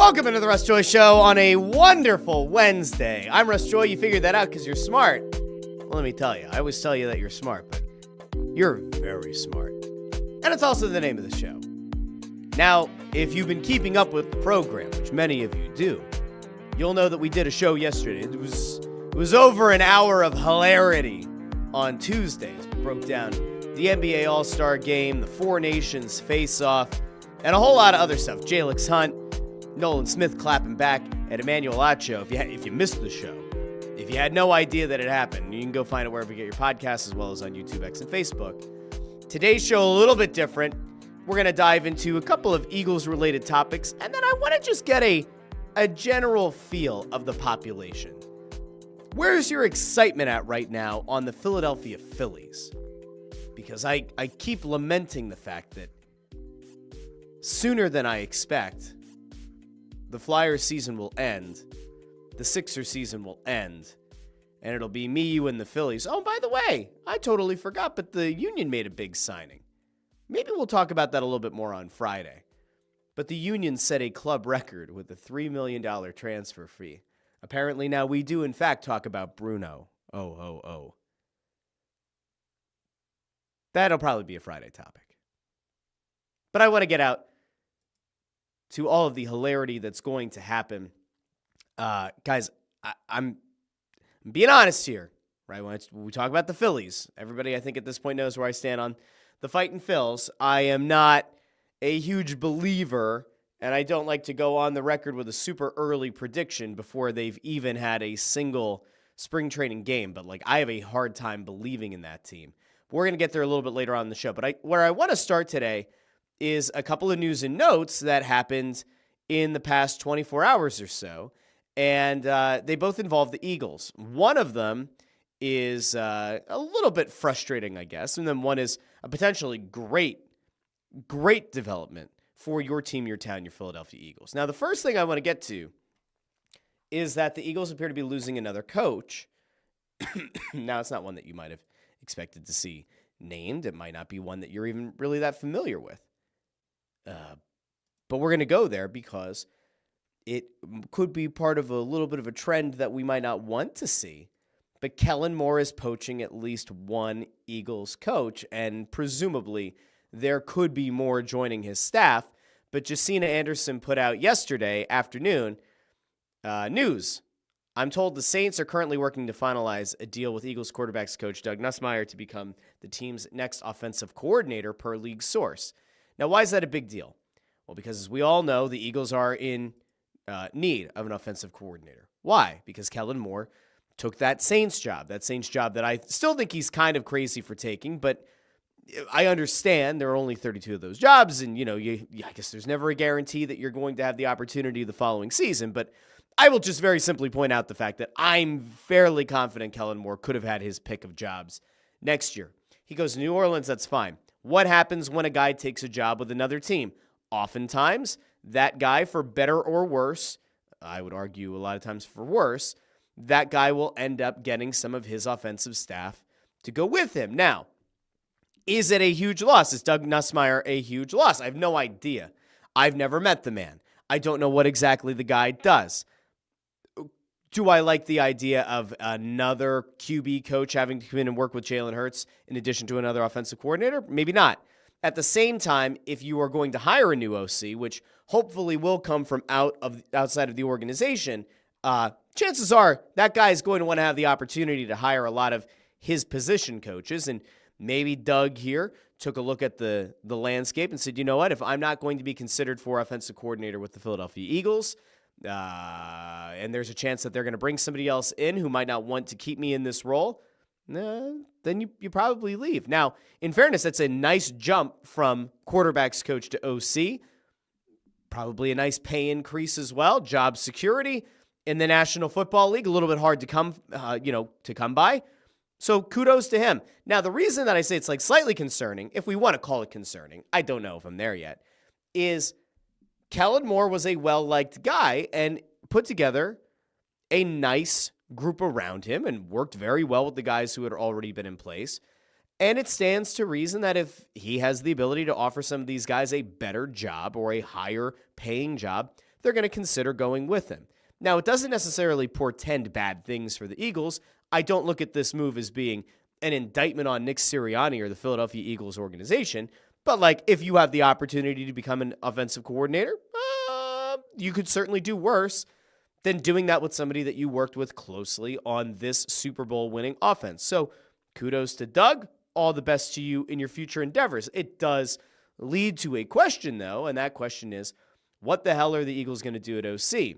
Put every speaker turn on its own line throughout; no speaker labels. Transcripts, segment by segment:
Welcome into the Russ Joy Show on a wonderful Wednesday. I'm Russ Joy. You figured that out because you're smart. Well, let me tell you, I always tell you that you're smart, but you're very smart. And it's also the name of the show. Now, if you've been keeping up with the program, which many of you do, you'll know that we did a show yesterday. It was over an hour of hilarity on Tuesdays. We broke down the NBA All-Star Game, the Four Nations face-off, and a whole lot of other stuff. Jalix Hunt, Nolan Smith clapping back at Emmanuel Acho. If you missed the show, if you had no idea that it happened, you can go find it wherever you get your podcasts, as well as on YouTube, X, and Facebook. Today's show a little bit different. We're going to dive into a couple of Eagles-related topics, and then I want to just get a general feel of the population. Where's your excitement at right now on the Philadelphia Phillies? Because I keep lamenting the fact that sooner than I expect, the Flyers season will end, the Sixers season will end, and it'll be me, you, and the Phillies. Oh, by the way, I totally forgot, but the Union made a big signing. Maybe we'll talk about that a little bit more on Friday. But the Union set a club record with a $3 million transfer fee. Apparently now we do, in fact, talk about Bruno. Oh. That'll probably be a Friday topic. But I want to get out to all of the hilarity that's going to happen. Guys, I'm being honest here, right? When we talk about the Phillies, everybody I think at this point knows where I stand on the Fightin' Phils. I am not a huge believer, and I don't like to go on the record with a super early prediction before they've even had a single spring training game. But I have a hard time believing in that team. We're going to get there a little bit later on in the show. But where I want to start today is a couple of news and notes that happened in the past 24 hours or so, and they both involve the Eagles. One of them is a little bit frustrating, I guess, and then one is a potentially great development for your team, your town, your Philadelphia Eagles. Now, the first thing I want to get to is that the Eagles appear to be losing another coach. Now, it's not one that you might have expected to see named. It might not be one that you're even really that familiar with. But we're going to go there because it could be part of a little bit of a trend that we might not want to see. But Kellen Moore is poaching at least one Eagles coach, and presumably there could be more joining his staff. But Jacina Anderson put out yesterday afternoon news. I'm told the Saints are currently working to finalize a deal with Eagles quarterbacks coach Doug Nussmeier to become the team's next offensive coordinator per league source. Now, why is that a big deal? Well, because as we all know, the Eagles are in need of an offensive coordinator. Why? Because Kellen Moore took that Saints job that I still think he's kind of crazy for taking, but I understand there are only 32 of those jobs, and I guess there's never a guarantee that you're going to have the opportunity the following season, but I will just very simply point out the fact that I'm fairly confident Kellen Moore could have had his pick of jobs next year. He goes to New Orleans, that's fine. What happens when a guy takes a job with another team? Oftentimes, that guy, for better or worse, I would argue a lot of times for worse, that guy will end up getting some of his offensive staff to go with him. Now, is it a huge loss? Is Doug Nussmeier a huge loss? I have no idea. I've never met the man. I don't know what exactly the guy does. Do I like the idea of another QB coach having to come in and work with Jalen Hurts in addition to another offensive coordinator? Maybe not. At the same time, if you are going to hire a new OC, which hopefully will come from outside of the organization, chances are that guy is going to want to have the opportunity to hire a lot of his position coaches. And maybe Doug here took a look at the landscape and said, you know what, if I'm not going to be considered for offensive coordinator with the Philadelphia Eagles, and there's a chance that they're going to bring somebody else in who might not want to keep me in this role, then you probably leave. Now, in fairness, that's a nice jump from quarterbacks coach to OC. Probably a nice pay increase as well. Job security in the National Football League, a little bit hard to come by. So kudos to him. Now, the reason that I say it's slightly concerning, if we want to call it concerning, I don't know if I'm there yet, is Kellen Moore was a well-liked guy and put together a nice group around him and worked very well with the guys who had already been in place. And it stands to reason that if he has the ability to offer some of these guys a better job or a higher paying job, they're going to consider going with him. Now, it doesn't necessarily portend bad things for the Eagles. I don't look at this move as being an indictment on Nick Sirianni or the Philadelphia Eagles organization. But, like, if you have the opportunity to become an offensive coordinator, you could certainly do worse than doing that with somebody that you worked with closely on this Super Bowl winning offense. So kudos to Doug. All the best to you in your future endeavors. It does lead to a question, though, and that question is, what the hell are the Eagles going to do at OC?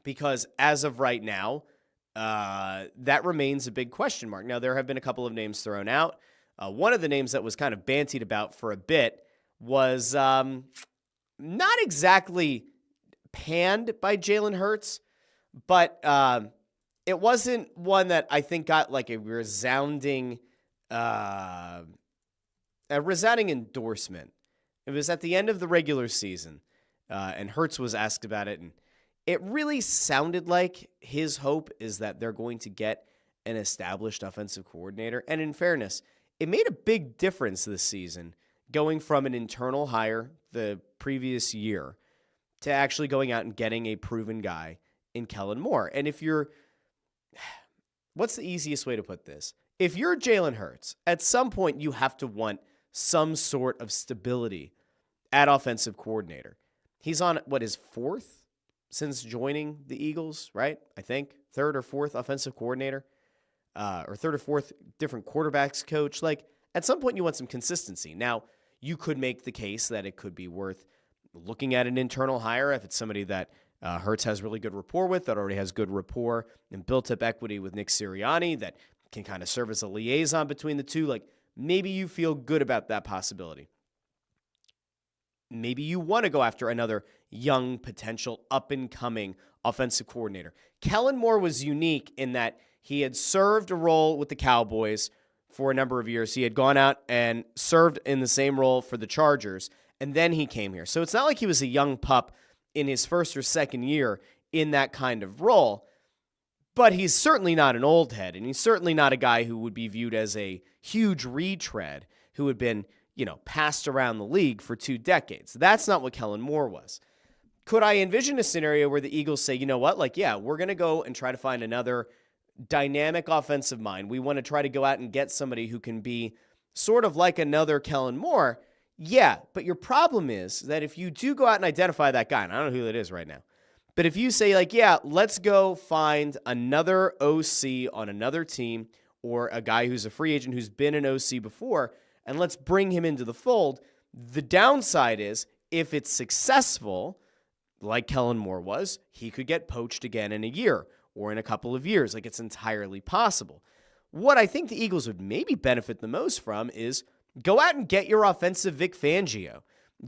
Because as of right now, that remains a big question mark. Now, there have been a couple of names thrown out. One of the names that was kind of bantied about for a bit was not exactly panned by Jalen Hurts, but it wasn't one that I think got like a resounding endorsement. It was at the end of the regular season, and Hurts was asked about it, and it really sounded like his hope is that they're going to get an established offensive coordinator. And in fairness, it made a big difference this season going from an internal hire the previous year to actually going out and getting a proven guy in Kellen Moore. And what's the easiest way to put this? If you're Jalen Hurts, at some point you have to want some sort of stability at offensive coordinator. He's on, his fourth since joining the Eagles, right? I think third or fourth offensive coordinator, or third or fourth different quarterbacks coach. Like, at some point you want some consistency. Now, you could make the case that it could be worth looking at an internal hire if it's somebody that Hurts has really good rapport with, that already has good rapport and built up equity with Nick Sirianni, that can kind of serve as a liaison between the two. Like, maybe you feel good about that possibility. Maybe you want to go after another young, potential, up-and-coming offensive coordinator. Kellen Moore was unique in that he had served a role with the Cowboys for a number of years. He had gone out and served in the same role for the Chargers, and then he came here. So it's not like he was a young pup in his first or second year in that kind of role, but he's certainly not an old head, and he's certainly not a guy who would be viewed as a huge retread who had been, passed around the league for 2 decades. That's not what Kellen Moore was. Could I envision a scenario where the Eagles say, you know what, we're going to go and try to find another dynamic offensive mind. We want to try to go out and get somebody who can be sort of like another Kellen Moore. Yeah, but your problem is that if you do go out and identify that guy, and I don't know who that is right now, but if you say, let's go find another OC on another team or a guy who's a free agent who's been an OC before, and let's bring him into the fold, the downside is if it's successful, like Kellen Moore was, he could get poached again in a year or in a couple of years. Like, it's entirely possible. What I think the Eagles would maybe benefit the most from is go out and get your offensive Vic Fangio.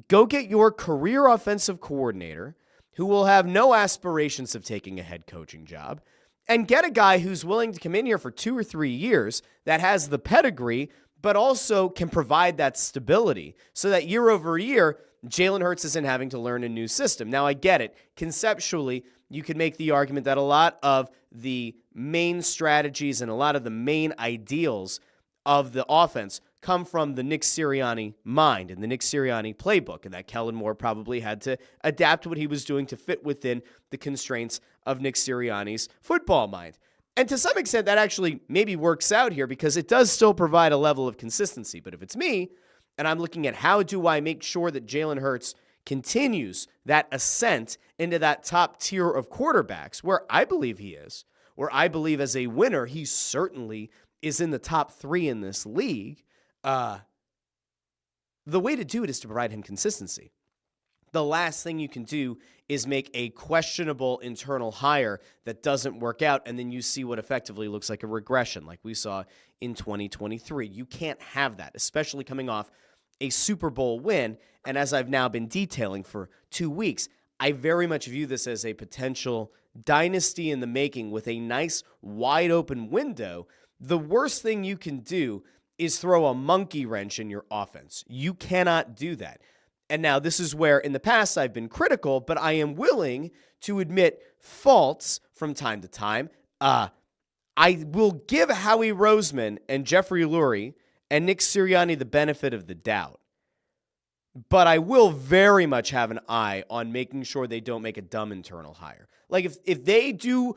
Go get your career offensive coordinator who will have no aspirations of taking a head coaching job, and get a guy who's willing to come in here for 2 or 3 years that has the pedigree, but also can provide that stability so that year over year, Jalen Hurts isn't having to learn a new system. Now, I get it. Conceptually, you could make the argument that a lot of the main strategies and a lot of the main ideals of the offense come from the Nick Sirianni mind and the Nick Sirianni playbook, and that Kellen Moore probably had to adapt what he was doing to fit within the constraints of Nick Sirianni's football mind. And to some extent, that actually maybe works out here because it does still provide a level of consistency. But if it's me, and I'm looking at how do I make sure that Jalen Hurts continues that ascent into that top tier of quarterbacks, where I believe he is, where I believe as a winner, he certainly is in the top 3 in this league, the way to do it is to provide him consistency. The last thing you can do is make a questionable internal hire that doesn't work out, and then you see what effectively looks like a regression like we saw in 2023. You can't have that, especially coming off a Super Bowl win. And as I've now been detailing for 2 weeks, I very much view this as a potential dynasty in the making with a nice wide open window. The worst thing you can do is throw a monkey wrench in your offense. You cannot do that. And now this is where in the past I've been critical, but I am willing to admit faults from time to time. I will give Howie Roseman and Jeffrey Lurie and Nick Sirianni the benefit of the doubt. But I will very much have an eye on making sure they don't make a dumb internal hire. Like if they do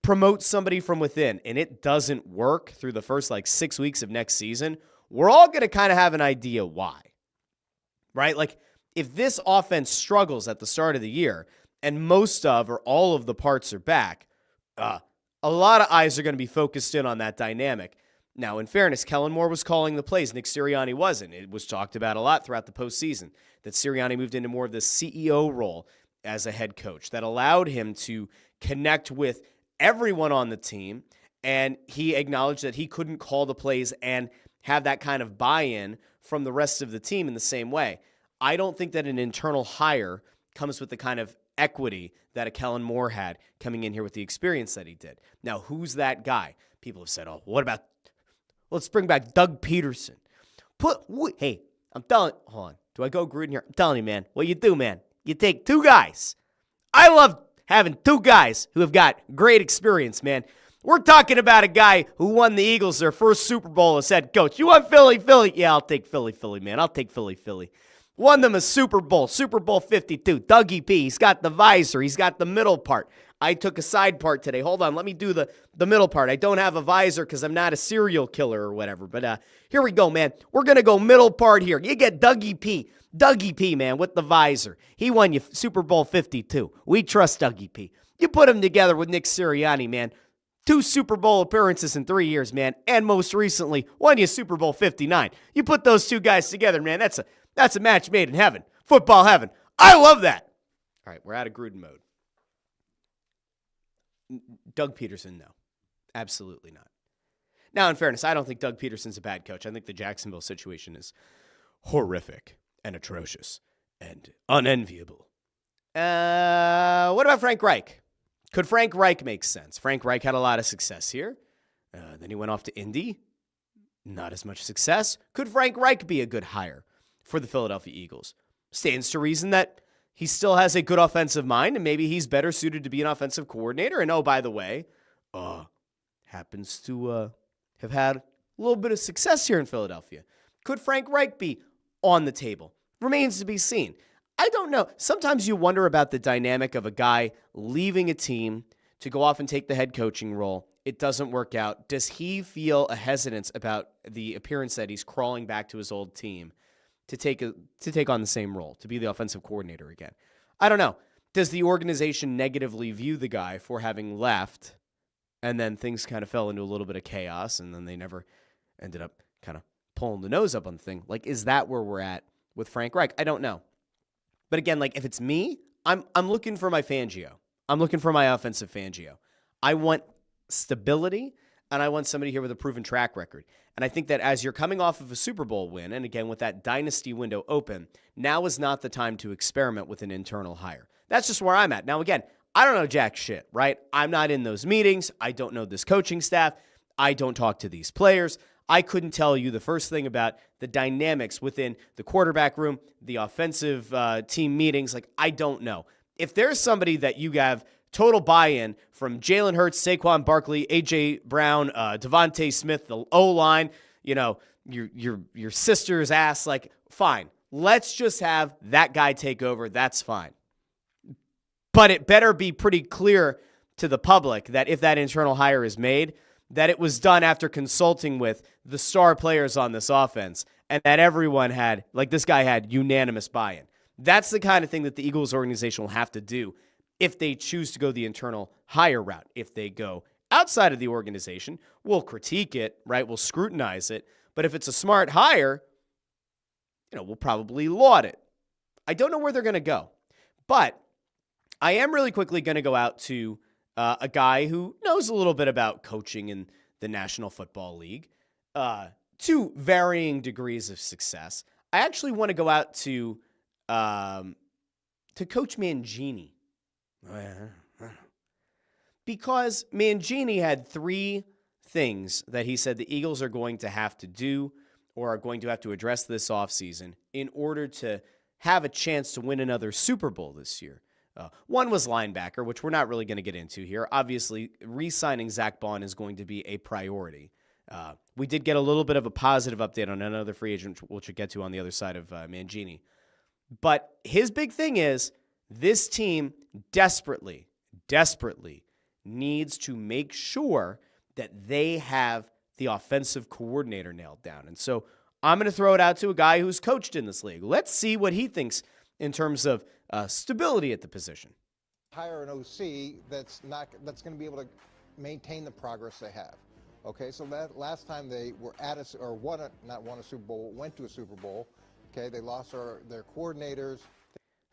promote somebody from within and it doesn't work through the first 6 weeks of next season, we're all going to kind of have an idea why, right? Like if this offense struggles at the start of the year and most of or all of the parts are back, a lot of eyes are going to be focused in on that dynamic. Now, in fairness, Kellen Moore was calling the plays. Nick Sirianni wasn't. It was talked about a lot throughout the postseason that Sirianni moved into more of the CEO role as a head coach that allowed him to connect with everyone on the team, and he acknowledged that he couldn't call the plays and have that kind of buy-in from the rest of the team in the same way. I don't think that an internal hire comes with the kind of equity that a Kellen Moore had coming in here with the experience that he did. Now, who's that guy? People have said, what about let's bring back Doug Peterson. Hey, I'm telling – hold on. Do I go Gruden here? I'm telling you, man, what you do, man, you take two guys. I love having two guys who have got great experience, man. We're talking about a guy who won the Eagles their first Super Bowl as head coach. You want Philly? Yeah, I'll take Philly, man. I'll take Philly. Won them a Super Bowl 52. Dougie P. He's got the visor. He's got the middle part. I took a side part today. Hold on. Let me do the middle part. I don't have a visor because I'm not a serial killer or whatever. But here we go, man. We're going to go middle part here. You get Dougie P. Dougie P, man, with the visor. He won you Super Bowl 52. We trust Dougie P. You put him together with Nick Sirianni, man. 2 Super Bowl appearances in 3 years, man. And most recently, won you Super Bowl 59. You put those two guys together, man. That's a match made in heaven. Football heaven. I love that. All right, we're out of Gruden mode. Doug Peterson, no. Absolutely not. Now, in fairness, I don't think Doug Peterson's a bad coach. I think the Jacksonville situation is horrific and atrocious and unenviable. What about Frank Reich? Could Frank Reich make sense? Frank Reich had a lot of success here. Then he went off to Indy. Not as much success. Could Frank Reich be a good hire for the Philadelphia Eagles? Stands to reason that he still has a good offensive mind, and maybe he's better suited to be an offensive coordinator. And oh, by the way, happens to have had a little bit of success here in Philadelphia. Could Frank Reich be on the table? Remains to be seen. I don't know. Sometimes you wonder about the dynamic of a guy leaving a team to go off and take the head coaching role. It doesn't work out. Does he feel a hesitance about the appearance that he's crawling back to his old team to take on the same role, to be the offensive coordinator again? I don't know. Does the organization negatively view the guy for having left, and then things kind of fell into a little bit of chaos, and then they never ended up kind of pulling the nose up on the thing? Is that where we're at with Frank Reich? I don't know. But again, if it's me, I'm looking for my Fangio. I'm looking for my offensive Fangio. I want stability, and I want somebody here with a proven track record. And I think that as you're coming off of a Super Bowl win, and again, with that dynasty window open, now is not the time to experiment with an internal hire. That's just where I'm at. Now, again, I don't know jack shit, right? I'm not in those meetings. I don't know this coaching staff. I don't talk to these players. I couldn't tell you the first thing about the dynamics within the quarterback room, the offensive team meetings. I don't know. If there's somebody that you have total buy-in from Jalen Hurts, Saquon Barkley, A.J. Brown, Devontae Smith, the O-line, your sister's ass, fine. Let's just have that guy take over. That's fine. But it better be pretty clear to the public that if that internal hire is made, that it was done after consulting with the star players on this offense and that everyone had, this guy had unanimous buy-in. That's the kind of thing that the Eagles organization will have to do if they choose to go the internal hire route. If they go outside of the organization, we'll critique it, right? We'll scrutinize it. But if it's a smart hire, we'll probably laud it. I don't know where they're going to go. But I am really quickly going to go out to a guy who knows a little bit about coaching in the National Football League to varying degrees of success. I actually want to go out to Coach Mangini. Because Mangini had 3 things that he said the Eagles are going to have to do or are going to have to address this offseason in order to have a chance to win another Super Bowl this year. One was linebacker, which we're not really going to get into here. Obviously, re-signing Zach Bond is going to be a priority. We did get a little bit of a positive update on another free agent, which we'll get to on the other side of Mangini. But his big thing is this team desperately needs to make sure that they have the offensive coordinator nailed down. And so I'm going to throw it out to a guy who's coached in this league. Let's see what he thinks in terms of stability at the position.
Hire an OC that's going to be able to maintain the progress they have. Okay, so that last time they were at not won a Super Bowl, went to a Super Bowl. Okay, they lost their coordinators.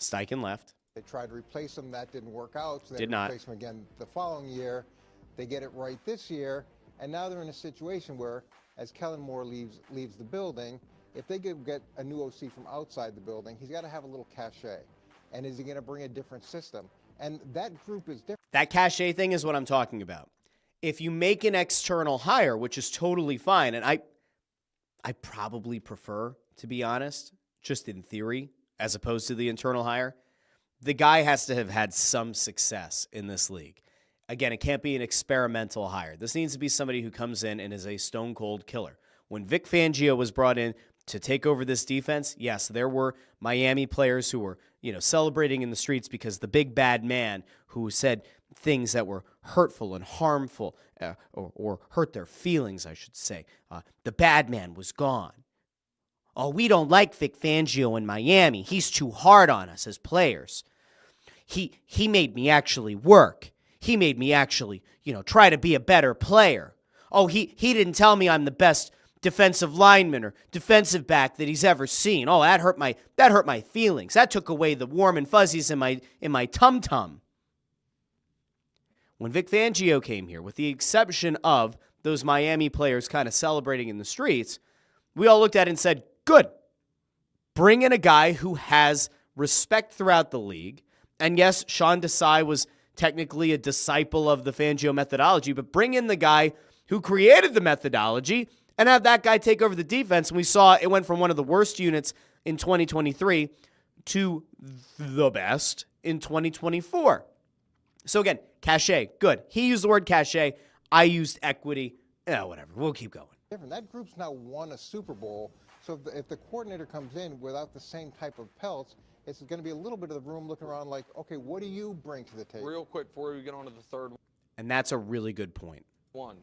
Steichen left.
They tried to replace him. That didn't work out. So they
Did not.
replace him again the following year. They get it right this year, and now they're in a situation where, as Kellen Moore leaves the building, if they get a new OC from outside the building, he's got to have a little cachet. And is he going to bring a different system? And that group is different.
That cachet thing is what I'm talking about. If you make an external hire, which is totally fine, and I probably prefer, to be honest, just in theory, as opposed to the internal hire, the guy has to have had some success in this league. Again, it can't be an experimental hire. This needs to be somebody who comes in and is a stone-cold killer. When Vic Fangio was brought in to take over this defense, yes, there were Miami players who were, celebrating in the streets because the big bad man who said things that were hurtful and harmful or hurt their feelings, I should say. The bad man was gone. Oh, we don't like Vic Fangio in Miami. He's too hard on us as players. He made me actually work. He made me actually, try to be a better player. Oh, he didn't tell me I'm the best defensive lineman or defensive back that he's ever seen. Oh, that hurt my feelings. That took away the warm and fuzzies in my tum-tum. When Vic Fangio came here, with the exception of those Miami players kind of celebrating in the streets, we all looked at it and said, good. Bring in a guy who has respect throughout the league. And yes, Sean Desai was technically a disciple of the Fangio methodology, but bring in the guy who created the methodology and have that guy take over the defense. And we saw it went from one of the worst units in 2023 to the best in 2024. So again, cachet, good. He used the word cachet. I used equity. Whatever. We'll keep going.
That group's now won a Super Bowl. So if the coordinator comes in without the same type of pelts, it's going to be a little bit of the room looking around like, okay, what do you bring to the table?
Real quick before we get on to the third
And that's a really good point.
one.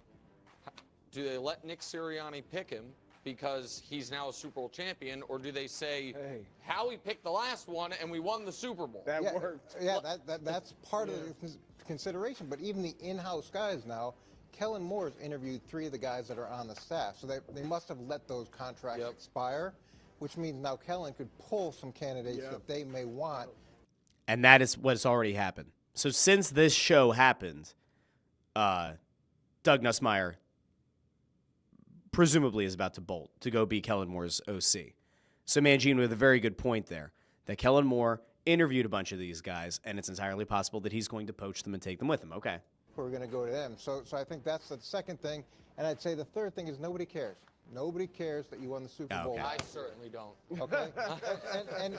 Do they let Nick Sirianni pick him because he's now a Super Bowl champion, or do they say,
Hey.
Howie picked the last one and we won the Super Bowl?
That worked.
Yeah, that's part of the consideration. But even the in-house guys now, Kellen Moore has interviewed 3 of the guys that are on the staff. So they must have let those contracts expire, which means now Kellen could pull some candidates that they may want.
And that is what's already happened. So since this show happened, Doug Nussmeier presumably is about to bolt to go be Kellen Moore's OC. So Mangine with a very good point there, that Kellen Moore interviewed a bunch of these guys, and it's entirely possible that he's going to poach them and take them with him. Okay.
We're going to go to them. So I think that's the second thing. And I'd say the third thing is nobody cares. Nobody cares that you won the Super Bowl.
Okay.
I certainly don't.
Okay. and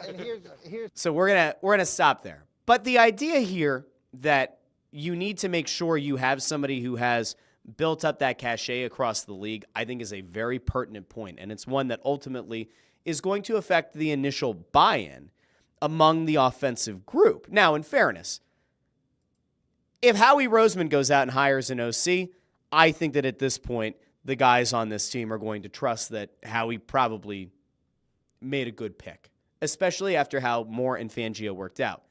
here's
So we're gonna stop there. But the idea here that you need to make sure you have somebody who has built up that cachet across the league, I think is a very pertinent point, and it's one that ultimately is going to affect the initial buy-in among the offensive group. Now, in fairness, if Howie Roseman goes out and hires an OC, I think that at this point, the guys on this team are going to trust that Howie probably made a good pick, especially after how Moore and Fangio worked out.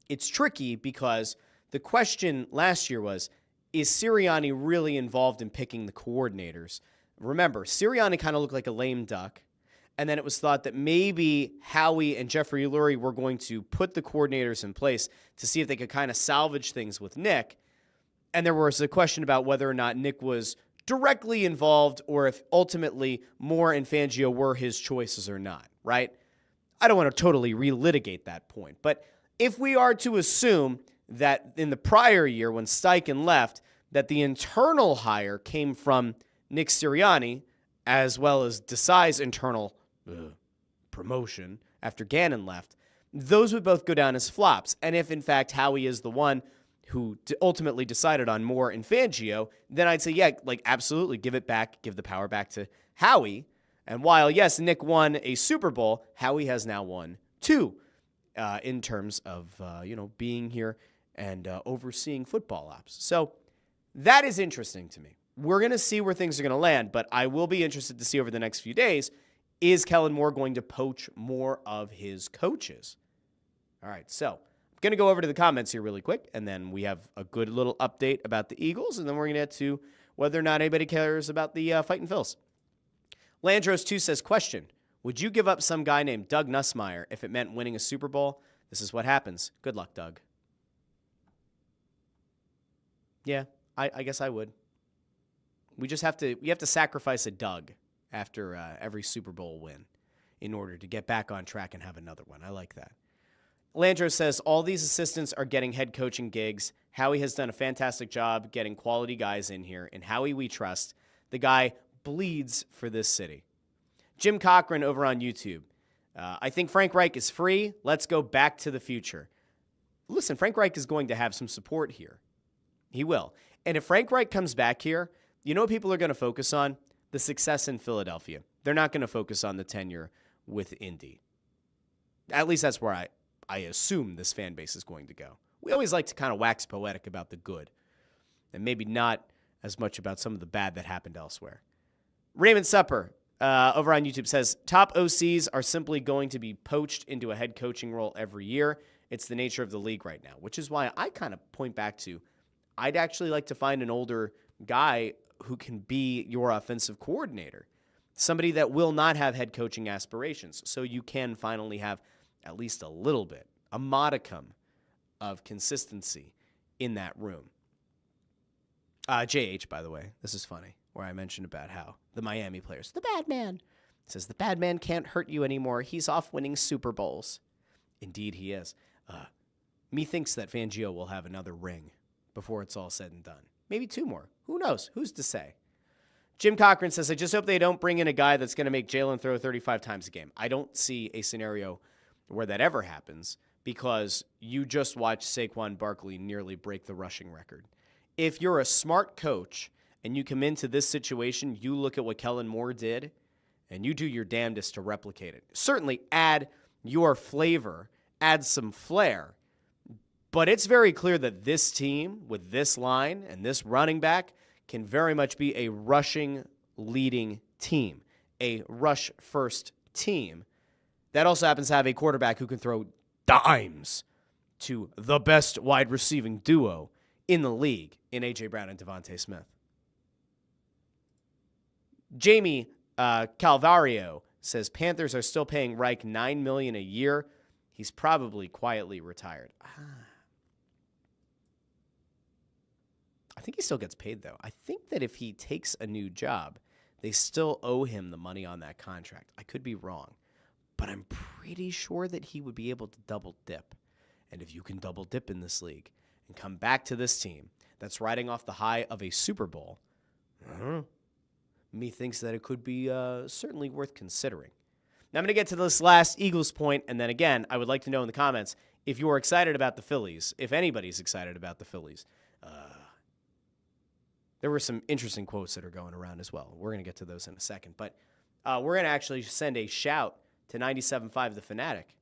It's tricky because the question last year was, is Sirianni really involved in picking the coordinators? Remember, Sirianni kind of looked like a lame duck, and then it was thought that maybe Howie and Jeffrey Lurie were going to put the coordinators in place to see if they could kind of salvage things with Nick, and there was a question about whether or not Nick was directly involved or if ultimately Moore and Fangio were his choices or not, right? I don't want to totally relitigate that point, but if we are to assume that in the prior year when Steichen left, that the internal hire came from Nick Sirianni as well as Desai's internal promotion after Gannon left, those would both go down as flops. And if, in fact, Howie is the one who ultimately decided on Moore and Fangio, then I'd say, yeah, like absolutely give it back, give the power back to Howie And while, yes, Nick won a Super Bowl, Howie has now won 2 in terms of, being here and overseeing football ops. So that is interesting to me. We're going to see where things are going to land, but I will be interested to see over the next few days, is Kellen Moore going to poach more of his coaches? All right, so I'm going to go over to the comments here really quick, and then we have a good little update about the Eagles, and then we're going to get to whether or not anybody cares about the fighting Phils. Landros2 says, question, would you give up some guy named Doug Nussmeier if it meant winning a Super Bowl? This is what happens. Good luck, Doug. Yeah, I guess I would. We have to sacrifice a Doug after every Super Bowl win in order to get back on track and have another one. I like that. Landro says, all these assistants are getting head coaching gigs. Howie has done a fantastic job getting quality guys in here. And Howie we trust. The guy bleeds for this city. Jim Cochran over on YouTube. I think Frank Reich is free. Let's go back to the future. Listen, Frank Reich is going to have some support here. He will. And if Frank Reich comes back here, you know what people are going to focus on? The success in Philadelphia. They're not going to focus on the tenure with Indy. At least that's where I assume this fan base is going to go. We always like to kind of wax poetic about the good and maybe not as much about some of the bad that happened elsewhere. Raymond Supper over on YouTube says, top OCs are simply going to be poached into a head coaching role every year. It's the nature of the league right now, which is why I kind of point back to I'd actually like to find an older guy who can be your offensive coordinator, somebody that will not have head coaching aspirations, so you can finally have at least a little bit, a modicum of consistency in that room. JH, by the way, this is funny, where I mentioned about how the Miami players, the bad man, says the bad man can't hurt you anymore. He's off winning Super Bowls. Indeed he is. Methinks that Fangio will have another ring before it's all said and done. Maybe 2 more. Who knows? Who's to say? Jim Cochran says, I just hope they don't bring in a guy that's going to make Jalen throw 35 times a game. I don't see a scenario where that ever happens because you just watched Saquon Barkley nearly break the rushing record. If you're a smart coach and you come into this situation, you look at what Kellen Moore did and you do your damnedest to replicate it. Certainly add your flavor, add some flair. But it's very clear that this team with this line and this running back can very much be a rushing leading team, a rush first team that also happens to have a quarterback who can throw dimes to the best wide receiving duo in the league in A.J. Brown and Devontae Smith. Jamie Calvario says Panthers are still paying Reich $9 million a year. He's probably quietly retired. I think he still gets paid, though. I think that if he takes a new job, they still owe him the money on that contract. I could be wrong, but I'm pretty sure that he would be able to double dip. And if you can double dip in this league and come back to this team that's riding off the high of a Super Bowl, methinks that it could be certainly worth considering. Now I'm going to get to this last Eagles point, and then again, I would like to know in the comments if you are excited about the Phillies, if anybody's excited about the Phillies. There were some interesting quotes that are going around as well. We're going to get to those in a second. But we're going to actually send a shout to 97.5 The Fanatic.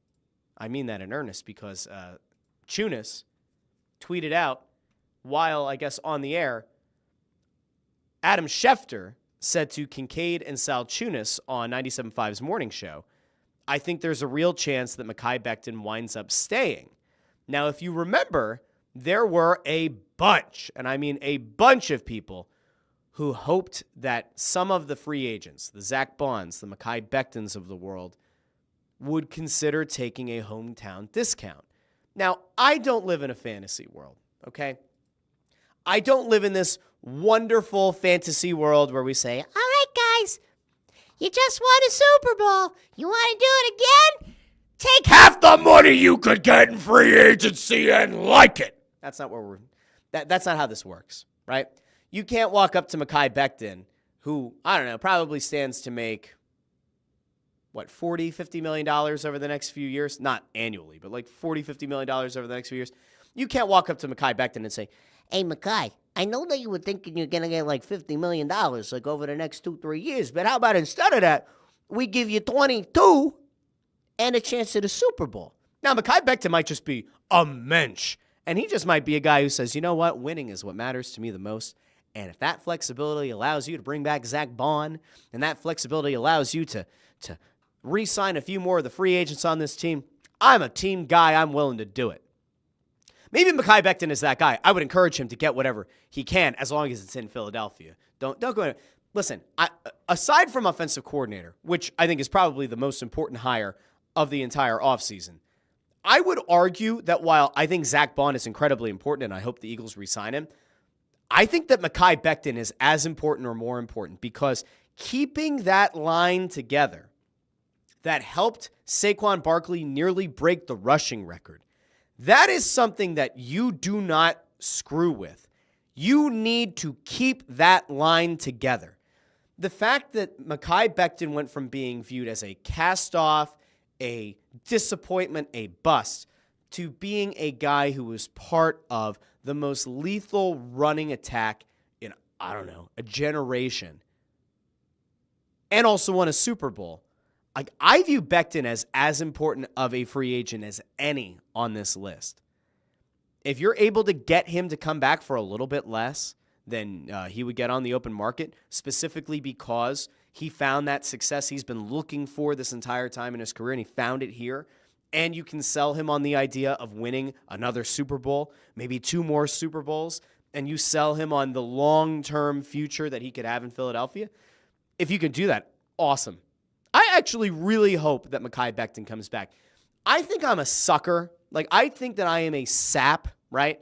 I mean that in earnest because Chunas tweeted out while, I guess, on the air, Adam Schefter said to Kincaid and Sal Chunas on 97.5's morning show, I think there's a real chance that Mekhi Becton winds up staying. Now, if you remember, there were a bunch, and I mean a bunch of people who hoped that some of the free agents, the Zach Bonds, the Mekhi Bectons of the world, would consider taking a hometown discount. Now, I don't live in a fantasy world, okay? I don't live in this wonderful fantasy world where we say, all right, guys, you just won a Super Bowl. You want to do it again? Take half the money you could get in free agency and like it. That's not where that's not how this works, right? You can't walk up to Mekhi Becton, who, I don't know, probably stands to make, $40, $50 million over the next few years? Not annually, but like $40, $50 million over the next few years. You can't walk up to Mekhi Becton and say, hey, Mekhi, I know that you were thinking you're going to get like $50 million like over the next 2-3 years, but how about instead of that, we give you 22 and a chance at a Super Bowl. Now, Mekhi Becton might just be a mensch, and he just might be a guy who says, you know what, winning is what matters to me the most. And if that flexibility allows you to bring back Zach Bond, and that flexibility allows you to re-sign a few more of the free agents on this team, I'm a team guy. I'm willing to do it. Maybe Mekhi Becton is that guy. I would encourage him to get whatever he can as long as it's in Philadelphia. Don't go in. Listen, aside from offensive coordinator, which I think is probably the most important hire of the entire offseason, I would argue that while I think Zach Bond is incredibly important and I hope the Eagles re-sign him, I think that Mekhi Becton is as important or more important because keeping that line together that helped Saquon Barkley nearly break the rushing record, that is something that you do not screw with. You need to keep that line together. The fact that Mekhi Becton went from being viewed as a cast-off, a disappointment, a bust, to being a guy who was part of the most lethal running attack in, I don't know, a generation, and also won a Super Bowl. I view Becton as important of a free agent as any on this list. If you're able to get him to come back for a little bit less than he would get on the open market, specifically because he found that success he's been looking for this entire time in his career, and he found it here, and you can sell him on the idea of winning another Super Bowl, maybe 2 more Super Bowls, and you sell him on the long-term future that he could have in Philadelphia, if you can do that, awesome. I actually really hope that Mekhi Becton comes back. I think I'm a sucker. I think that I am a sap, right?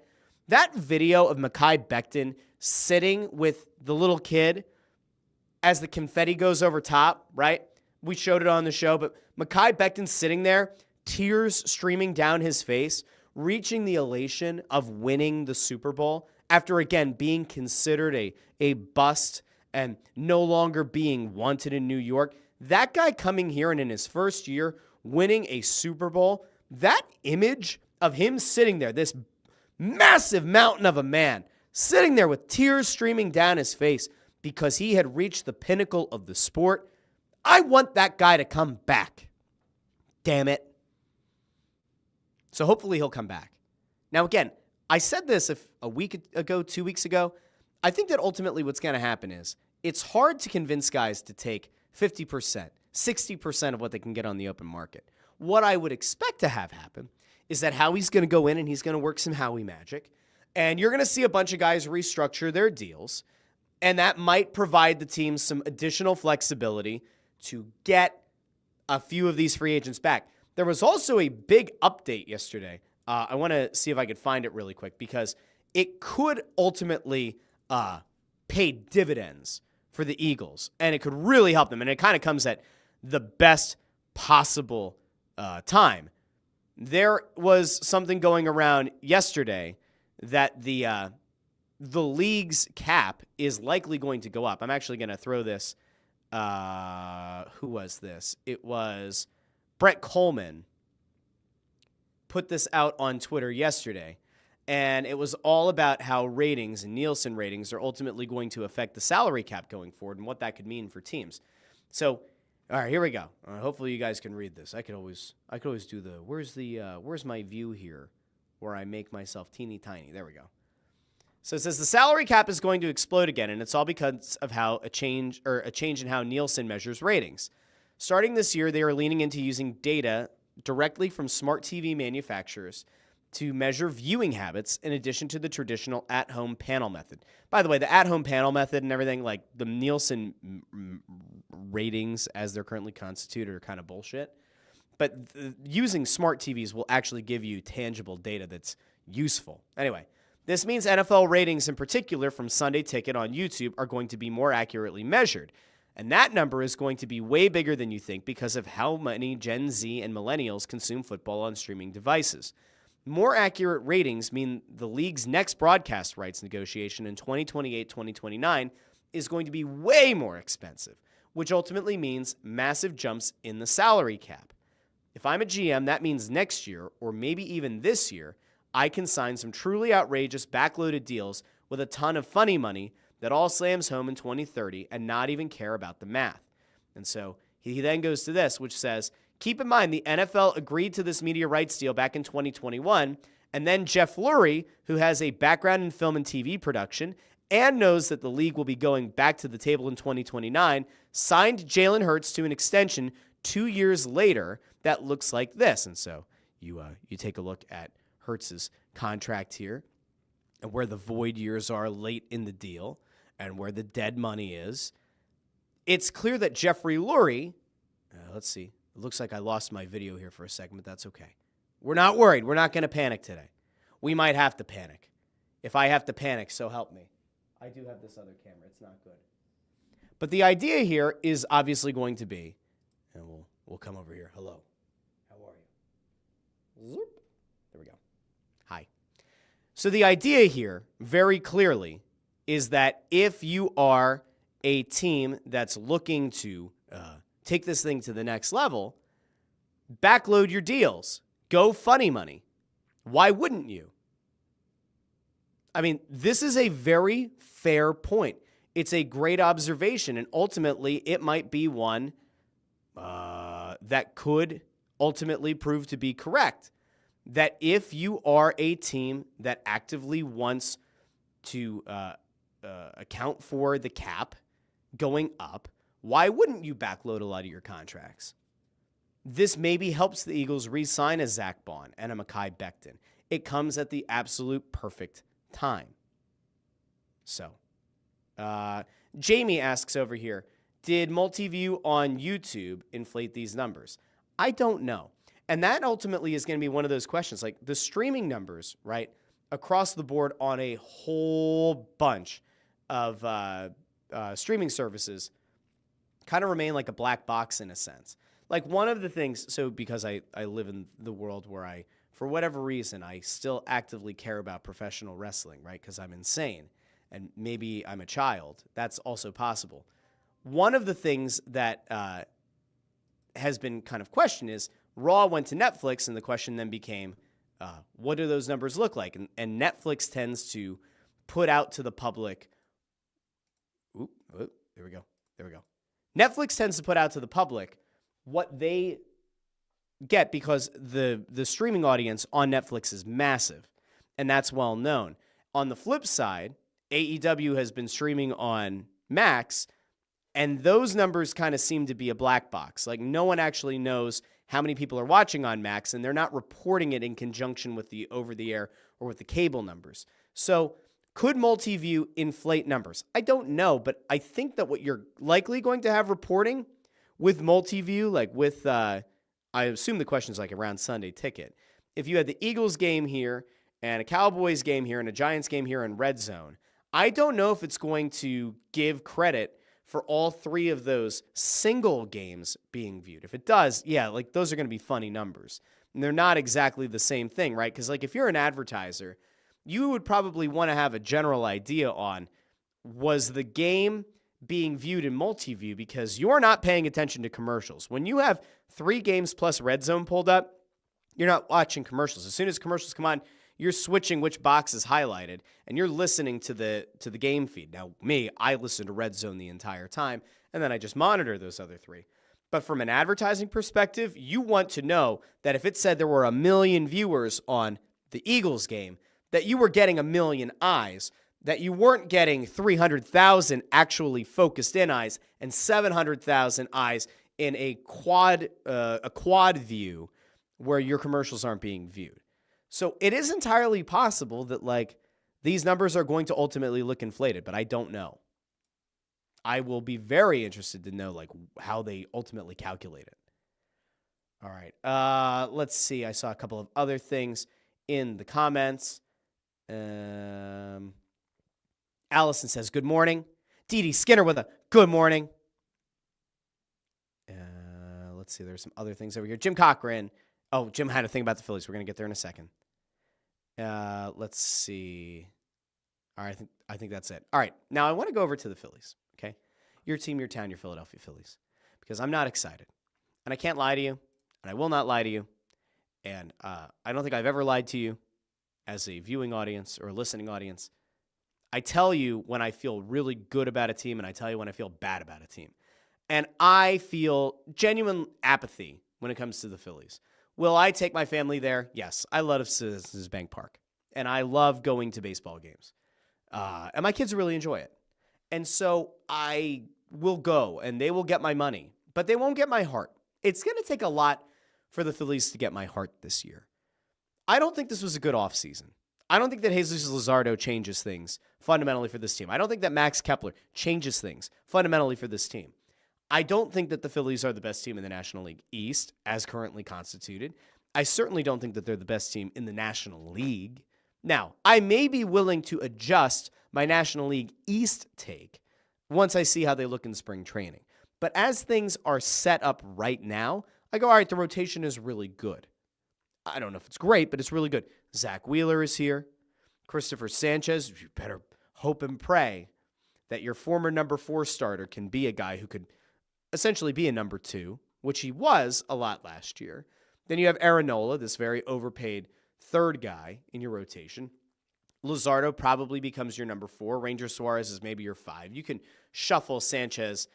That video of Mekhi Becton sitting with the little kid as the confetti goes over top, right? We showed it on the show, but Mekhi Becton sitting there, tears streaming down his face, reaching the elation of winning the Super Bowl after, again, being considered a bust and no longer being wanted in New York. That guy coming here and in his first year winning a Super Bowl, that image of him sitting there, this massive mountain of a man, sitting there with tears streaming down his face because he had reached the pinnacle of the sport, I want that guy to come back. Damn it. So hopefully he'll come back. Now, again, I said this a week ago, 2 weeks ago. I think that ultimately what's going to happen is it's hard to convince guys to take 50%, 60% of what they can get on the open market. What I would expect to have happen is that Howie's going to go in and he's going to work some Howie magic, and you're going to see a bunch of guys restructure their deals, and that might provide the team some additional flexibility to get a few of these free agents back. There was also a big update yesterday. I want to see if I could find it really quick because it could ultimately pay dividends for the Eagles, and it could really help them, and it kind of comes at the best possible time. There was something going around yesterday that the league's cap is likely going to go up. I'm actually going to throw this. Who was this? It was Brett Coleman put this out on Twitter yesterday, and it was all about how ratings and Nielsen ratings are ultimately going to affect the salary cap going forward and what that could mean for teams. So, all right, here we go. Hopefully you guys can read this. I could always do where's my view here where I make myself teeny tiny. There we go. So it says the salary cap is going to explode again, and it's all because of how a change in how Nielsen measures ratings. Starting this year, they are leaning into using data directly from smart TV manufacturers to measure viewing habits in addition to the traditional at-home panel method. By the way, the at-home panel method and everything, like the Nielsen ratings as they're currently constituted are kind of bullshit. But using smart TVs will actually give you tangible data that's useful. Anyway, this means NFL ratings in particular from Sunday Ticket on YouTube are going to be more accurately measured. And that number is going to be way bigger than you think because of how many Gen Z and millennials consume football on streaming devices. More accurate ratings mean the league's next broadcast rights negotiation in 2028-2029 is going to be way more expensive, which ultimately means massive jumps in the salary cap. If I'm a GM, that means next year, or maybe even this year, I can sign some truly outrageous backloaded deals with a ton of funny money that all slams home in 2030 and not even care about the math. And so He then goes to this, which says, keep in mind the NFL agreed to this media rights deal back in 2021, and then Jeff Lurie, who has a background in film and TV production and knows that the league will be going back to the table in 2029, signed Jalen Hurts to an extension 2 years later that looks like this. And so you take a look at Hurts's contract here and where the void years are late in the deal and where the dead money is. It's clear that Jeffrey Lurie, let's see, it looks like I lost my video here for a second, but that's okay. We're not worried. We're not going to panic today. We might have to panic. If I have to panic, so help me. I do have this other camera. It's not good. But the idea here is obviously going to be, and we'll come over here. Hello. How are you? Zoop. There we go. Hi. So the idea here, very clearly, is that if you are a team that's looking to take this thing to the next level, backload your deals. Go funny money. Why wouldn't you? I mean, this is a very fair point. It's a great observation, and ultimately it might be one that could ultimately prove to be correct. That if you are a team that actively wants to account for the cap going up, why wouldn't you backload a lot of your contracts? This maybe helps the Eagles re-sign a Zach Bond and a Mekhi Becton. It comes at the absolute perfect time. So, Jamie asks over here, did Multiview on YouTube inflate these numbers? I don't know. And that ultimately is going to be one of those questions. Like the streaming numbers, right, across the board on a whole bunch of streaming services kind of remain like a black box in a sense. Like one of the things, so because I live in the world where for whatever reason, I still actively care about professional wrestling, right? Because I'm insane and maybe I'm a child. That's also possible. One of the things that has been kind of questioned is Raw went to Netflix, and the question then became, what do those numbers look like? And Netflix tends to put out to the public. There we go. Netflix tends to put out to the public what they get because the streaming audience on Netflix is massive, and that's well known. On the flip side, AEW has been streaming on Max, and those numbers kind of seem to be a black box. Like no one actually knows how many people are watching on Max, and they're not reporting it in conjunction with the over-the-air or with the cable numbers. So could Multiview inflate numbers? I don't know, but I think that what you're likely going to have reporting with Multiview, like with, I assume the question is like around Sunday Ticket. If you had the Eagles game here and a Cowboys game here and a Giants game here in Red Zone, I don't know if it's going to give credit for all three of those single games being viewed. If it does, yeah, like those are going to be funny numbers. And they're not exactly the same thing, right? Because like if you're an advertiser, you would probably want to have a general idea on, was the game being viewed in Multiview, because you're not paying attention to commercials. When you have 3 games plus Red Zone pulled up, you're not watching commercials. As soon as commercials come on, you're switching which box is highlighted, and you're listening to the game feed. Now, I listen to Red Zone the entire time, and then I just monitor those other 3. But from an advertising perspective, you want to know that if it said there were 1 million viewers on the Eagles game, that you were getting 1 million eyes, that you weren't getting 300,000 actually focused in eyes and 700,000 eyes in a quad view where your commercials aren't being viewed. So it is entirely possible that like these numbers are going to ultimately look inflated, but I don't know. I will be very interested to know like how they ultimately calculate it. All right. Let's see. I saw a couple of other things in the comments. Allison says, good morning. Dee Dee Skinner with a good morning. Let's see. There's some other things over here. Jim Cochran. Oh, Jim had a thing about the Phillies. We're going to get there in a second. Let's see. All right. I think that's it. All right. Now I want to go over to the Phillies. Okay. Your team, your town, your Philadelphia Phillies. Because I'm not excited. And I can't lie to you. And I will not lie to you. And I don't think I've ever lied to you as a viewing audience or a listening audience. I tell you when I feel really good about a team, and I tell you when I feel bad about a team. And I feel genuine apathy when it comes to the Phillies. Will I take my family there? Yes. I love Citizens Bank Park. And I love going to baseball games. And my kids really enjoy it. And so I will go, and they will get my money. But they won't get my heart. It's going to take a lot for the Phillies to get my heart this year. I don't think this was a good offseason. I don't think that Jesus Luzardo changes things fundamentally for this team. I don't think that Max Kepler changes things fundamentally for this team. I don't think that the Phillies are the best team in the National League East as currently constituted. I certainly don't think that they're the best team in the National League. Now, I may be willing to adjust my National League East take once I see how they look in spring training. But as things are set up right now, I go, all right, the rotation is really good. I don't know if it's great, but it's really good. Zach Wheeler is here. Christopher Sanchez, you better hope and pray that your former number 4 starter can be a guy who could essentially be a number 2, which he was a lot last year. Then you have Aaron Nola, this very overpaid third guy in your rotation. Luzardo probably becomes your number 4. Ranger Suarez is maybe your 5. You can shuffle Sanchez,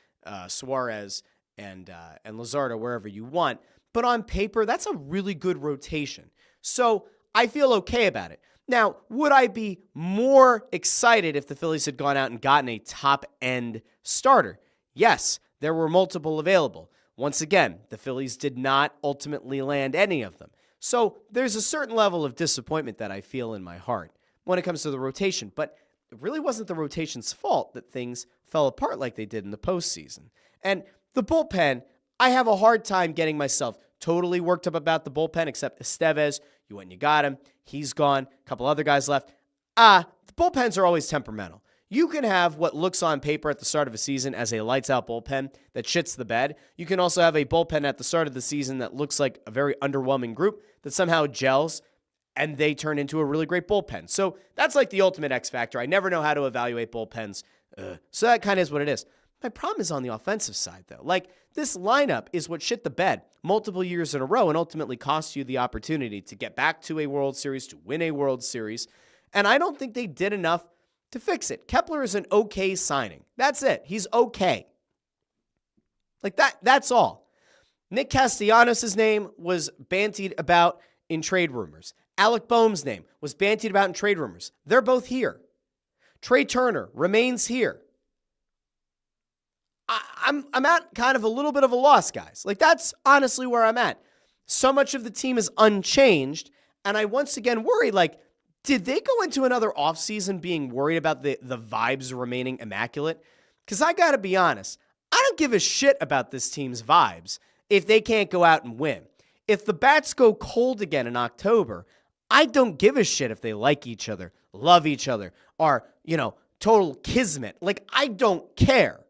Suarez, and Luzardo wherever you want. But on paper, that's a really good rotation. So I feel okay about it. Now, would I be more excited if the Phillies had gone out and gotten a top-end starter? Yes, there were multiple available. Once again, the Phillies did not ultimately land any of them. So there's a certain level of disappointment that I feel in my heart when it comes to the rotation. But it really wasn't the rotation's fault that things fell apart like they did in the postseason. And the bullpen, I have a hard time getting myself totally worked up about the bullpen, except Estevez. You went and you got him. He's gone. A couple other guys left. The bullpens are always temperamental. You can have what looks on paper at the start of a season as a lights-out bullpen that shits the bed. You can also have a bullpen at the start of the season that looks like a very underwhelming group that somehow gels and they turn into a really great bullpen. So that's like the ultimate X factor. I never know how to evaluate bullpens. So that kind of is what it is. My problem is on the offensive side, though. Like, this lineup is what shit the bed multiple years in a row and ultimately cost you the opportunity to get back to a World Series, to win a World Series. And I don't think they did enough to fix it. Kepler is an okay signing. That's it. He's okay. Like that's all. Nick Castellanos' name was bantied about in trade rumors. Alec Boehm's name was bantied about in trade rumors. They're both here. Trey Turner remains here. I'm at kind of a little bit of a loss, guys. Like, that's honestly where I'm at. So much of the team is unchanged, and I once again worry, like, did they go into another offseason being worried about the vibes remaining immaculate? Because I got to be honest, I don't give a shit about this team's vibes if they can't go out and win. If the bats go cold again in October, I don't give a shit if they like each other, love each other, are, total kismet. Like, I don't care.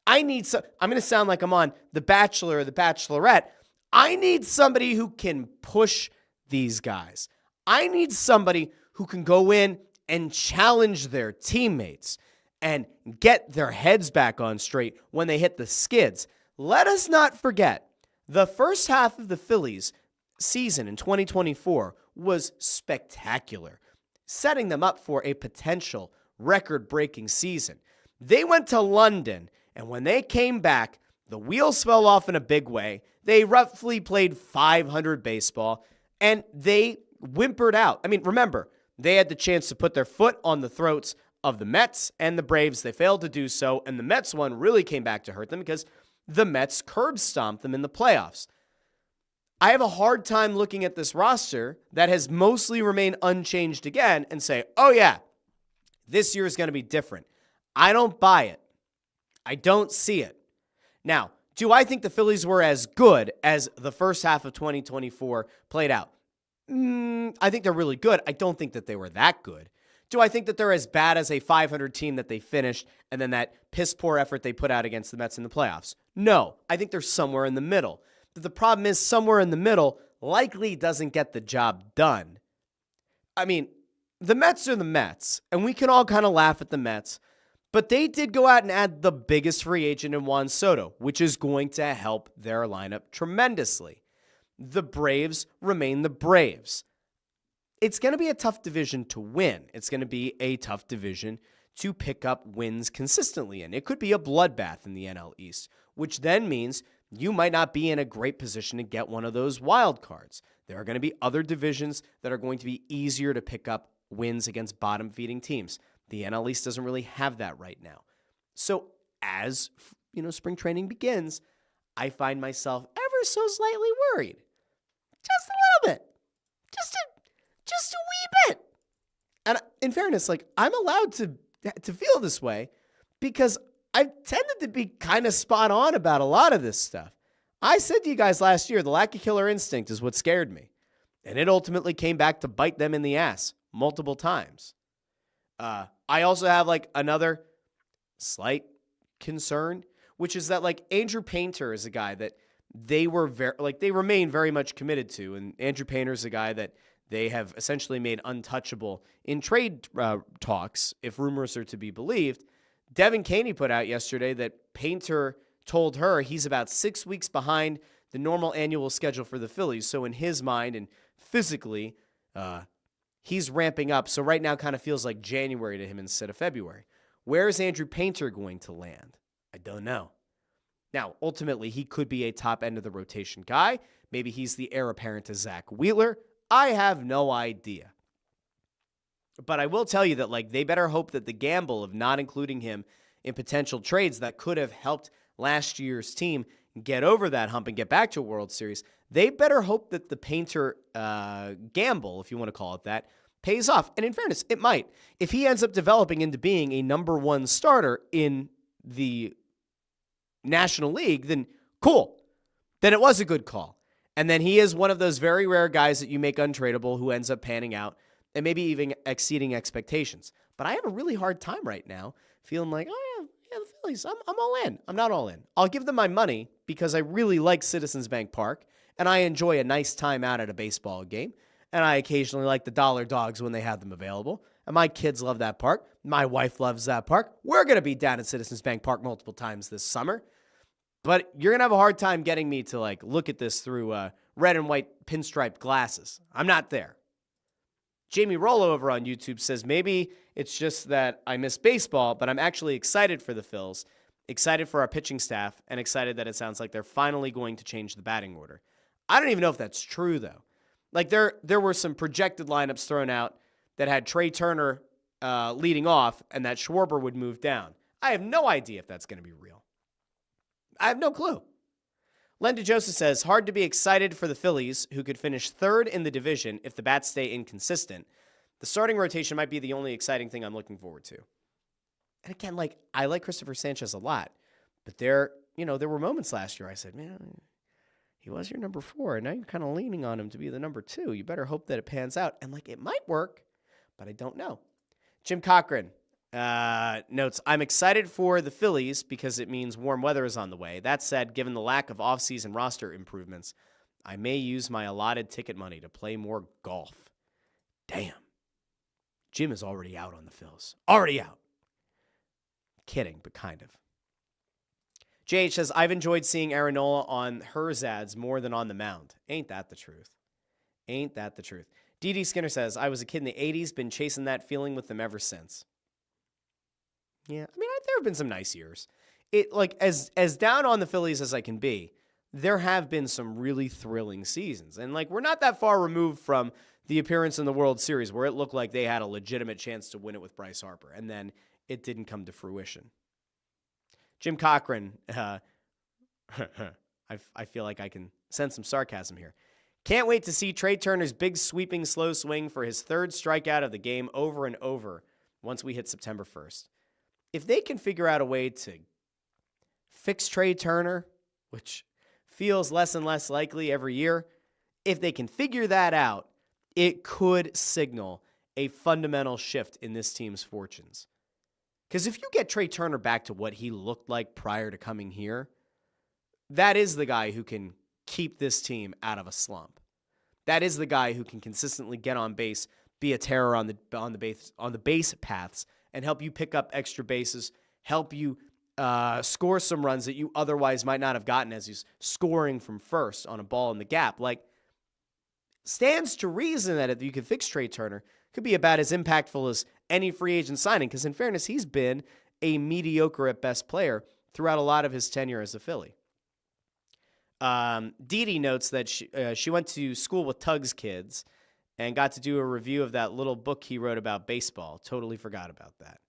I'm going to sound like I'm on The Bachelor or The Bachelorette. I need somebody who can push these guys. I need somebody who can go in and challenge their teammates and get their heads back on straight when they hit the skids. Let us not forget, the first half of the Phillies season in 2024 was spectacular, setting them up for a potential record-breaking season. They went to London, and when they came back, the wheels fell off in a big way. They roughly played .500 baseball, and they whimpered out. I mean, remember, they had the chance to put their foot on the throats of the Mets and the Braves. They failed to do so, and the Mets one really came back to hurt them because the Mets curb stomped them in the playoffs. I have a hard time looking at this roster that has mostly remained unchanged again and say, oh yeah, this year is going to be different. I don't buy it. I don't see it. Now, do I think the Phillies were as good as the first half of 2024 played out? I think they're really good. I don't think that they were that good. Do I think that they're as bad as a .500 team that they finished and then that piss-poor effort they put out against the Mets in the playoffs? No. I think they're somewhere in the middle. But the problem is somewhere in the middle likely doesn't get the job done. I mean, the Mets are the Mets, and we can all kind of laugh at the Mets, but they did go out and add the biggest free agent in Juan Soto, which is going to help their lineup tremendously. The Braves remain the Braves. It's going to be a tough division to win. It's going to be a tough division to pick up wins consistently in. It could be a bloodbath in the NL East, which then means you might not be in a great position to get one of those wild cards. There are going to be other divisions that are going to be easier to pick up wins against bottom-feeding teams. The NL East doesn't really have that right now. So as spring training begins, I find myself ever so slightly worried. Just a little bit. Just a wee bit. And in fairness, I'm allowed to feel this way because I've tended to be kind of spot on about a lot of this stuff. I said to you guys last year, the lack of killer instinct is what scared me. And it ultimately came back to bite them in the ass multiple times. I also have another slight concern, which is that Andrew Painter is a guy that they were they remain very much committed to. And Andrew Painter is a guy that they have essentially made untouchable in trade talks, if rumors are to be believed. Devin Caney put out yesterday that Painter told her he's about 6 weeks behind the normal annual schedule for the Phillies. So in his mind and physically, he's ramping up. So right now kind of feels like January to him instead of February. Where is Andrew Painter going to land? I don't know. Now, ultimately, he could be a top end of the rotation guy. Maybe he's the heir apparent to Zach Wheeler. I have no idea. But I will tell you that they better hope that the gamble of not including him in potential trades that could have helped last year's team get over that hump and get back to a World Series, they better hope that the Painter gamble, if you want to call it that, pays off. And in fairness, it might. If he ends up developing into being a number one starter in the National League, then cool. Then it was a good call. And then he is one of those very rare guys that you make untradeable who ends up panning out and maybe even exceeding expectations. But I have a really hard time right now feeling like, oh yeah, the Phillies, I'm all in. I'm not all in. I'll give them my money because I really like Citizens Bank Park and I enjoy a nice time out at a baseball game. And I occasionally like the dollar dogs when they have them available. And my kids love that park. My wife loves that park. We're going to be down at Citizens Bank Park multiple times this summer. But you're going to have a hard time getting me to look at this through red and white pinstriped glasses. I'm not there. Jamie Rollo over on YouTube says, maybe it's just that I miss baseball, but I'm actually excited for the Phils, excited for our pitching staff, and excited that it sounds like they're finally going to change the batting order. I don't even know if that's true, though. There were some projected lineups thrown out that had Trey Turner leading off and that Schwarber would move down. I have no idea if that's going to be real. I have no clue. Len DeJoseph says, hard to be excited for the Phillies, who could finish third in the division if the bats stay inconsistent. The starting rotation might be the only exciting thing I'm looking forward to. And again, I like Christopher Sanchez a lot, but there were moments last year I said, man, he was your number 4, and now you're kind of leaning on him to be the number 2. You better hope that it pans out. And it might work, but I don't know. Jim Cochran notes, I'm excited for the Phillies because it means warm weather is on the way. That said, given the lack of offseason roster improvements, I may use my allotted ticket money to play more golf. Damn. Jim is already out on the Phils. Already out. Kidding, but kind of. JH says, I've enjoyed seeing Aaron Nola on hers ads more than on the mound. Ain't that the truth? Ain't that the truth? D.D. Skinner says, I was a kid in the 80s, been chasing that feeling with them ever since. Yeah, I mean, there have been some nice years. As down on the Phillies as I can be, there have been some really thrilling seasons. And we're not that far removed from the appearance in the World Series where it looked like they had a legitimate chance to win it with Bryce Harper. And then it didn't come to fruition. Jim Cochran, I feel like I can sense some sarcasm here. Can't wait to see Trey Turner's big sweeping slow swing for his third strikeout of the game over and over once we hit September 1st. If they can figure out a way to fix Trey Turner, which feels less and less likely every year, if they can figure that out, it could signal a fundamental shift in this team's fortunes. Because if you get Trey Turner back to what he looked like prior to coming here, that is the guy who can keep this team out of a slump. That is the guy who can consistently get on base, be a terror on the base paths, and help you pick up extra bases, help you score some runs that you otherwise might not have gotten as he's scoring from first on a ball in the gap. Stands to reason that if you can fix Trey Turner, could be about as impactful as any free agent signing, because in fairness, he's been a mediocre at best player throughout a lot of his tenure as a Philly. Dee notes that she went to school with Tug's kids and got to do a review of that little book he wrote about baseball. Totally forgot about that.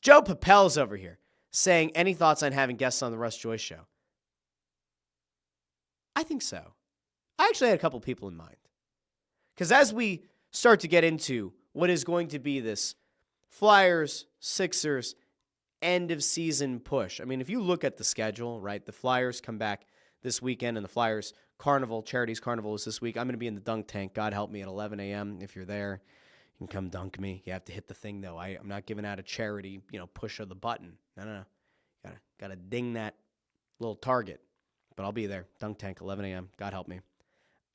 Joe Papel's over here saying, any thoughts on having guests on the Russ Joy Show? I think so. I actually had a couple people in mind. Because as we start to get into what is going to be this Flyers, Sixers, end of season push. I mean, if you look at the schedule, right, the Flyers come back this weekend and the Flyers Carnival, Charities Carnival is this week. I'm going to be in the dunk tank. God help me at 11 a.m. If you're there, you can come dunk me. You have to hit the thing, though. I'm not giving out a charity, push of the button. No. Got to ding that little target. But I'll be there. Dunk tank, 11 a.m. God help me.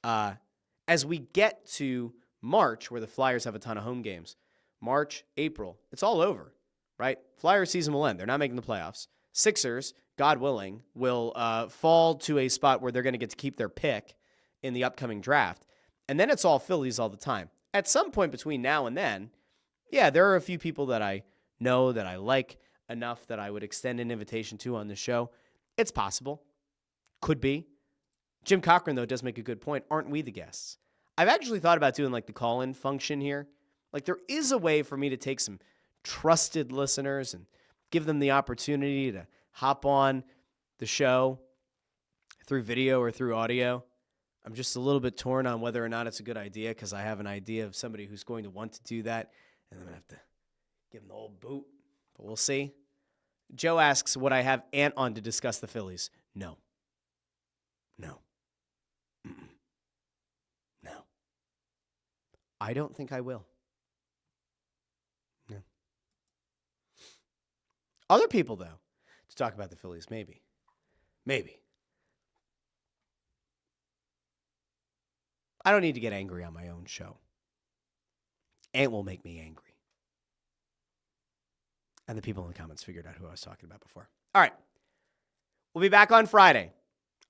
As we get to March, where the Flyers have a ton of home games, March, April, it's all over, right? Flyers season will end. They're not making the playoffs. Sixers, God willing, will fall to a spot where they're going to get to keep their pick in the upcoming draft. And then it's all Phillies all the time. At some point between now and then, yeah, there are a few people that I know that I like enough that I would extend an invitation to on the show. It's possible. Could be. Jim Cochran, though, does make a good point. Aren't we the guests? I've actually thought about doing like the call-in function here. Like there is a way for me to take some trusted listeners and give them the opportunity to hop on the show through video or through audio. I'm just a little bit torn on whether or not it's a good idea because I have an idea of somebody who's going to want to do that, and I'm going to have to give them the old boot. But we'll see. Joe asks, would I have Ant on to discuss the Phillies? No. No. I don't think I will. No. Other people, though, to talk about the Phillies, maybe. I don't need to get angry on my own show. Ant will make me angry. And the people in the comments figured out who I was talking about before. All right. We'll be back on Friday.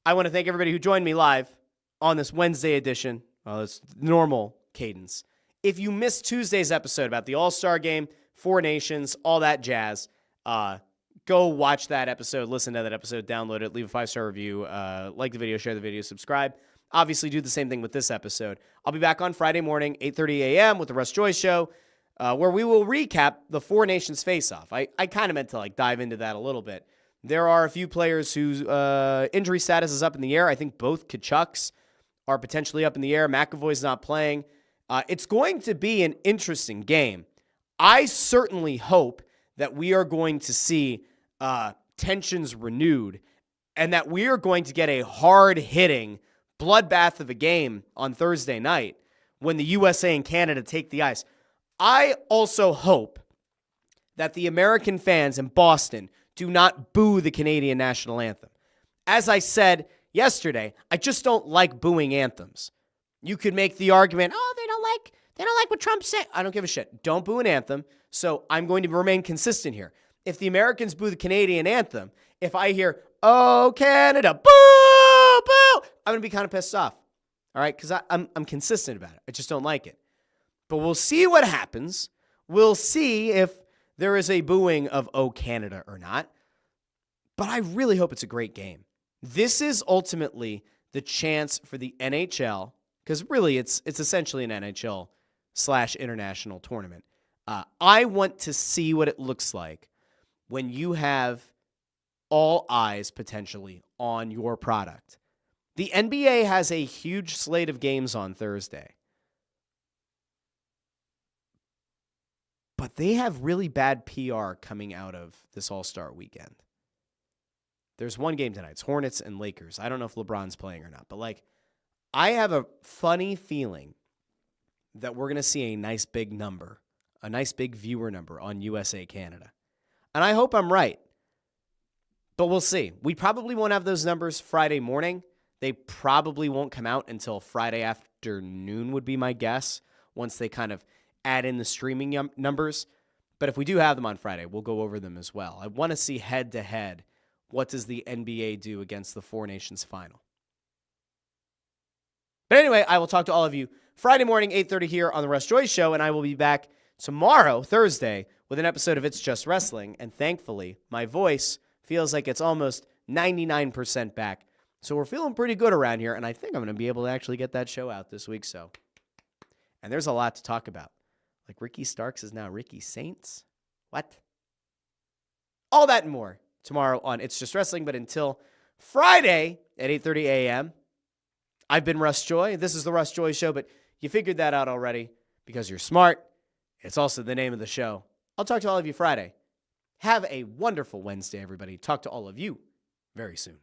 I want to thank everybody who joined me live on this Wednesday edition. Well, it's normal cadence. If you missed Tuesday's episode about the All-Star Game, Four Nations, all that jazz, go watch that episode, listen to that episode, download it, leave a 5-star review, like the video, share the video, subscribe. Obviously, do the same thing with this episode. I'll be back on Friday morning, 8:30 a.m. with the Russ Joy Show, where we will recap the Four Nations face-off. I kind of meant to dive into that a little bit. There are a few players whose injury status is up in the air. I think both Kachucks are potentially up in the air. McAvoy's not playing. It's going to be an interesting game. I certainly hope that we are going to see tensions renewed and that we are going to get a hard-hitting bloodbath of a game on Thursday night when the USA and Canada take the ice. I also hope that the American fans in Boston do not boo the Canadian national anthem. As I said yesterday, I just don't like booing anthems. You could make the argument, they don't like what Trump said. I don't give a shit. Don't boo an anthem. So I'm going to remain consistent here. If the Americans boo the Canadian anthem, if I hear, "Oh, Canada, boo, boo," I'm going to be kind of pissed off. All right? Because I'm consistent about it. I just don't like it. But we'll see what happens. We'll see if there is a booing of "Oh, Canada" or not. But I really hope it's a great game. This is ultimately the chance for the NHL, because really it's essentially an NHL/international tournament. I want to see what it looks like when you have all eyes potentially on your product. The NBA has a huge slate of games on Thursday. But they have really bad PR coming out of this All-Star weekend. There's one game tonight. It's Hornets and Lakers. I don't know if LeBron's playing or not. But, I have a funny feeling that we're going to see a nice big number, a nice big viewer number on USA Canada. And I hope I'm right. But we'll see. We probably won't have those numbers Friday morning. They probably won't come out until Friday afternoon would be my guess, once they kind of add in the streaming numbers. But if we do have them on Friday, we'll go over them as well. I want to see head-to-head, what does the NBA do against the Four Nations final? But anyway, I will talk to all of you Friday morning, 8:30 here on the Russ Joy Show, and I will be back tomorrow, Thursday, with an episode of It's Just Wrestling. And thankfully, my voice feels like it's almost 99% back. So we're feeling pretty good around here, and I think I'm going to be able to actually get that show out this week. And there's a lot to talk about. Like Ricky Starks is now Ricky Saints. What? All that and more tomorrow on It's Just Wrestling. But until Friday at 8:30 a.m., I've been Russ Joy. This is the Russ Joy Show, but you figured that out already because you're smart. It's also the name of the show. I'll talk to all of you Friday. Have a wonderful Wednesday, everybody. Talk to all of you very soon.